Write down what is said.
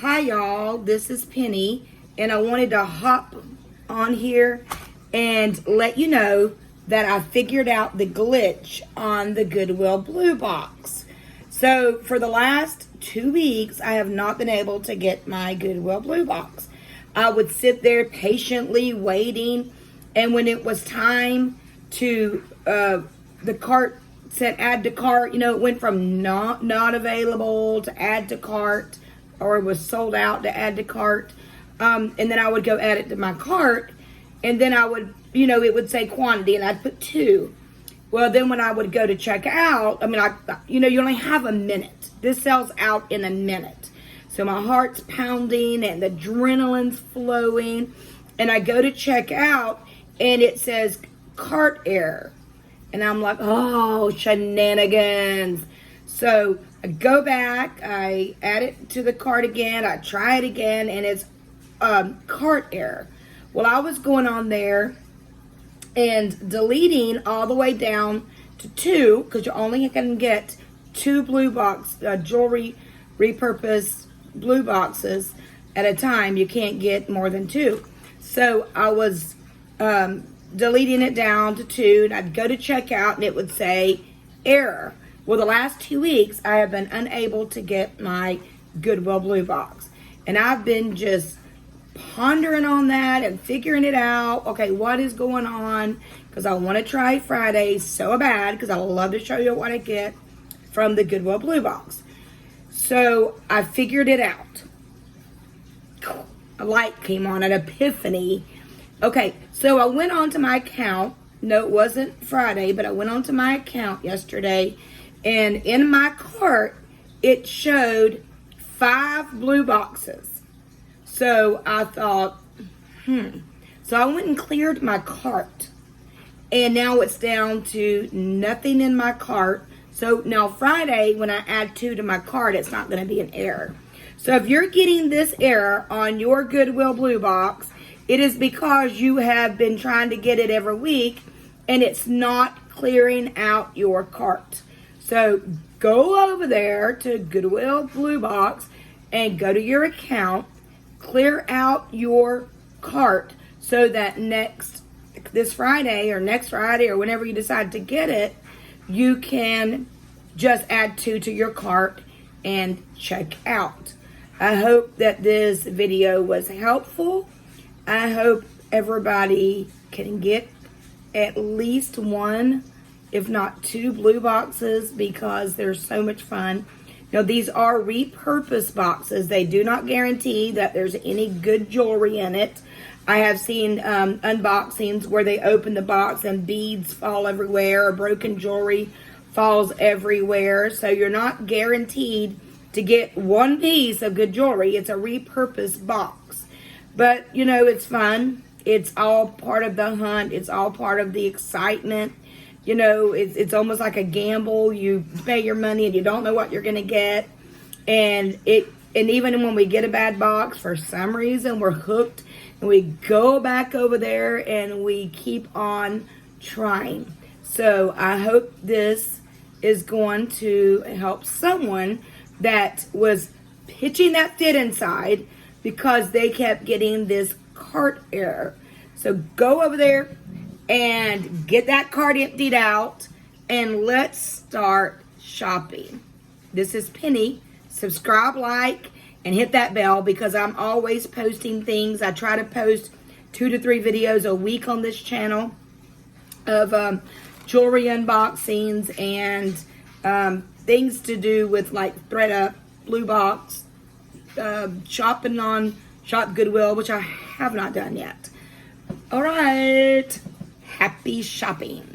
Hi y'all, this is Penny, and I wanted to hop on here and let you know that I figured out the glitch on the Goodwill Blue Box. So for the last 2 weeks, I have not been able to get my Goodwill Blue Box. I would sit there patiently waiting, and when it was time to, the cart said add to cart, it went from not available to add to cart, or it was sold out to add to cart. And then I would go add it to my cart, and then I would, it would say quantity, and I'd put 2. Well, then when I would go to check out, you only have a minute. This sells out in a minute. So my heart's pounding and the adrenaline's flowing, and I go to check out, and it says cart error. And I'm like, oh, shenanigans. So I go back, I add it to the cart again, I try it again, and it's cart error. Well, I was going on there and deleting all the way down to 2, because you only can get 2 blue box, jewelry repurposed blue boxes at a time. You can't get more than 2. So I was deleting it down to 2, and I'd go to checkout, and it would say error. Well, the last 2 weeks, I have been unable to get my Goodwill Blue Box. And I've been just pondering on that and figuring it out. Okay, what is going on? Because I want to try Friday so bad, because I love to show you what I get from the Goodwill Blue Box. So I figured it out. A light came on, an epiphany. Okay, so I went onto my account. No, it wasn't Friday, but I went onto my account yesterday, and in my cart, it showed 5 blue boxes. So I thought, So I went and cleared my cart, and now it's down to nothing in my cart. So now Friday, when I add 2 to my cart, it's not going to be an error. So if you're getting this error on your Goodwill Blue Box, it is because you have been trying to get it every week, and it's not clearing out your cart. So go over there to Goodwill Blue Box and go to your account, clear out your cart, so that this Friday or next Friday or whenever you decide to get it, you can just add 2 to your cart and check out. I hope that this video was helpful. I hope everybody can get at least 1, if not 2 blue boxes, because they're so much fun. Now, these are repurposed boxes. They do not guarantee that there's any good jewelry in it. I have seen unboxings where they open the box and beads fall everywhere, or broken jewelry falls everywhere. So you're not guaranteed to get 1 piece of good jewelry. It's a repurposed box. But, it's fun. It's all part of the hunt. It's all part of the excitement. It's almost like a gamble. You pay your money and you don't know what you're going to get. And even when we get a bad box, for some reason, we're hooked. And we go back over there and we keep on trying. So I hope this is going to help someone that was pitching that fit inside because they kept getting this cart error. So go over there and get that cart emptied out, and let's start shopping. This is Penny. Subscribe, like, and hit that bell, because I'm always posting things. I try to post 2 to 3 videos a week on this channel of jewelry unboxings and things to do with like thread up, blue box, shopping on Shop Goodwill, which I have not done yet. All right. Happy shopping.